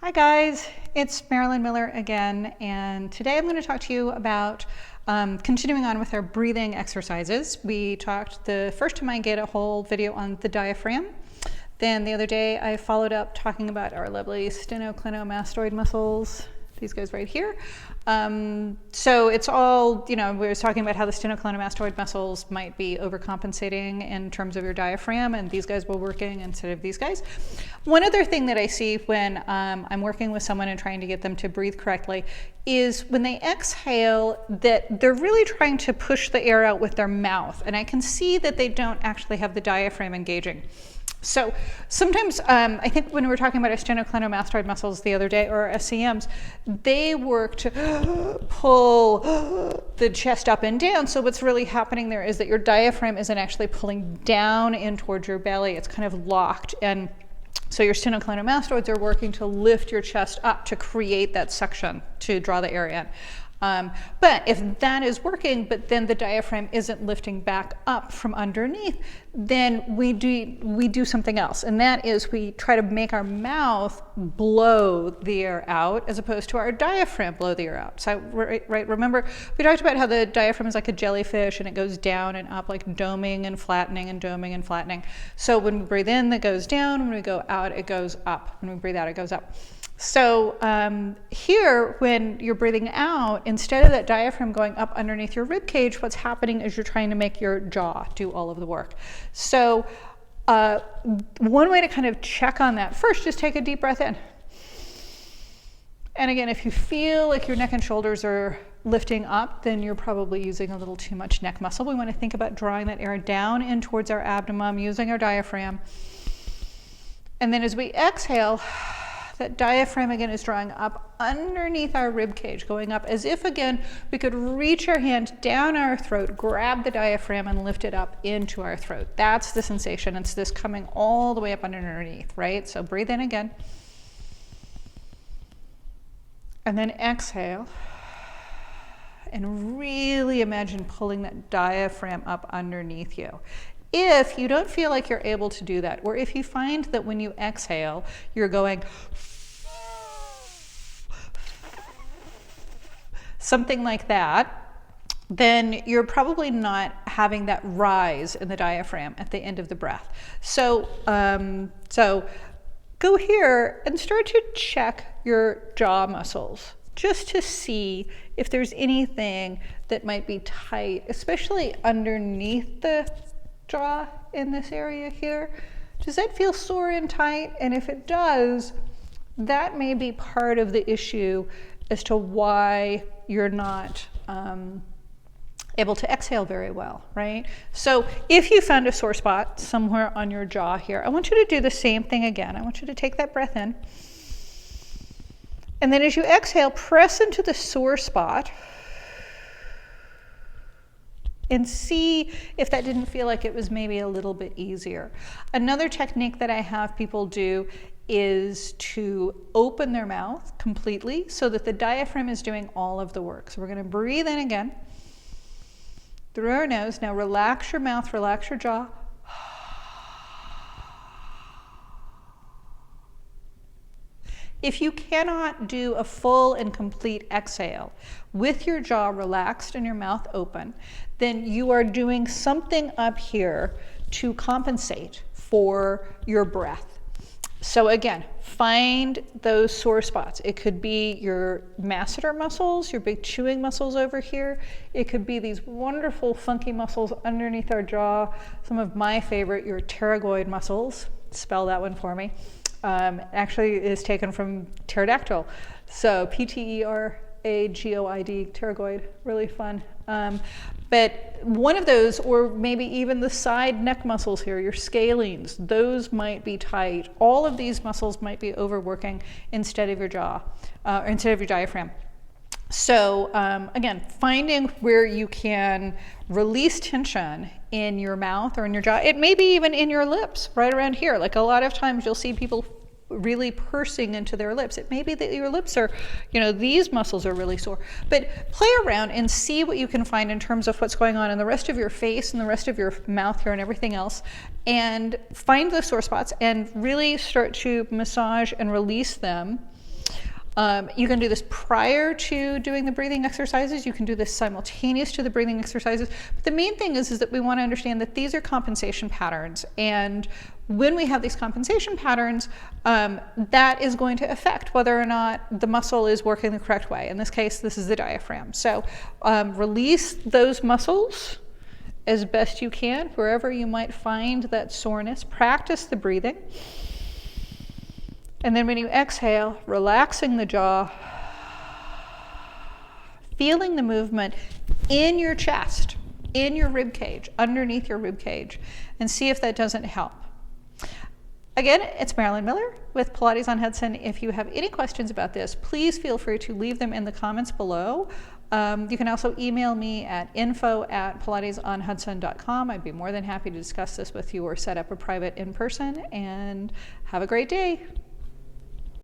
Hi guys, it's Marilyn Miller again, and today I'm going to talk to you about continuing on with our breathing exercises. We talked the first time I did a whole video on the diaphragm. Then the other day I followed up talking about our lovely sternocleidomastoid muscles, these guys right here. So it's all, we were talking about how the sternocleidomastoid muscles might be overcompensating in terms of your diaphragm, and these guys were working instead of these guys. One other thing that I see when I'm working with someone and trying to get them to breathe correctly is when they exhale that they're really trying to push the air out with their mouth, and I can see that they don't actually have the diaphragm engaging. So sometimes, I think when we were talking about our sternocleidomastoid muscles the other day, or SCMs, they work to pull the chest up and down. So what's really happening there is that your diaphragm isn't actually pulling down in towards your belly. It's kind of locked. And so your sternocleidomastoids are working to lift your chest up to create that suction to draw the air in. But if that is working, but then the diaphragm isn't lifting back up from underneath, then we do something else. And that is we try to make our mouth blow the air out as opposed to our diaphragm blow the air out. So, right, remember, we talked about how the diaphragm is like a jellyfish and it goes down and up, like doming and flattening and doming and flattening. So when we breathe in, it goes down. When we go out, it goes up. When we breathe out, it goes up. So here, when you're breathing out, instead of that diaphragm going up underneath your rib cage, what's happening is you're trying to make your jaw do all of the work. So one way to kind of check on that, first, just take a deep breath in. And again, if you feel like your neck and shoulders are lifting up, then you're probably using a little too much neck muscle. We want to think about drawing that air down in towards our abdomen, using our diaphragm. And then as we exhale, that diaphragm again is drawing up underneath our rib cage, going up as if again we could reach our hand down our throat, grab the diaphragm and lift it up into our throat. That's the sensation. It's this coming all the way up underneath, right? So breathe in again. And then exhale. And really imagine pulling that diaphragm up underneath you. If you don't feel like you're able to do that, or if you find that when you exhale, you're going something like that, then you're probably not having that rise in the diaphragm at the end of the breath. So, go here and start to check your jaw muscles just to see if there's anything that might be tight, especially underneath the jaw in this area here. Does that feel sore and tight? And if it does, that may be part of the issue as to why you're not able to exhale very well, right? So if you found a sore spot somewhere on your jaw here, I want you to do the same thing again. I want you to take that breath in. And then as you exhale, press into the sore spot and see if that didn't feel like it was maybe a little bit easier. Another technique that I have people do is to open their mouth completely so that the diaphragm is doing all of the work. So we're going to breathe in again through our nose. Now relax your mouth, relax your jaw. If you cannot do a full and complete exhale with your jaw relaxed and your mouth open, then you are doing something up here to compensate for your breath. So again, find those sore spots. It could be your masseter muscles, your big chewing muscles over here. It could be these wonderful funky muscles underneath our jaw. Some of my favorite, your pterygoid muscles. Spell that one for me. Actually is taken from pterodactyl. So pterygoid, pterygoid, really fun. But one of those, or maybe even the side neck muscles here, your scalenes, those might be tight. All of these muscles might be overworking instead of your jaw, or instead of your diaphragm. So again, finding where you can release tension in your mouth or in your jaw. It may be even in your lips, right around here. Like a lot of times you'll see people really pursing into their lips. It may be that your lips are, these muscles are really sore. But play around and see what you can find in terms of what's going on in the rest of your face and the rest of your mouth here and everything else. And find those sore spots and really start to massage and release them You can do this prior to doing the breathing exercises. You can do this simultaneous to the breathing exercises. But the main thing is that we want to understand that these are compensation patterns. And when we have these compensation patterns, that is going to affect whether or not the muscle is working the correct way. In this case, this is the diaphragm. So release those muscles as best you can, wherever you might find that soreness. Practice the breathing. And then when you exhale, relaxing the jaw, feeling the movement in your chest, in your rib cage, underneath your rib cage, and see if that doesn't help. Again, it's Marilyn Miller with Pilates on Hudson. If you have any questions about this, please feel free to leave them in the comments below. You can also email me at info@pilatesonhudson.com. I'd be more than happy to discuss this with you or set up a private in-person, and have a great day.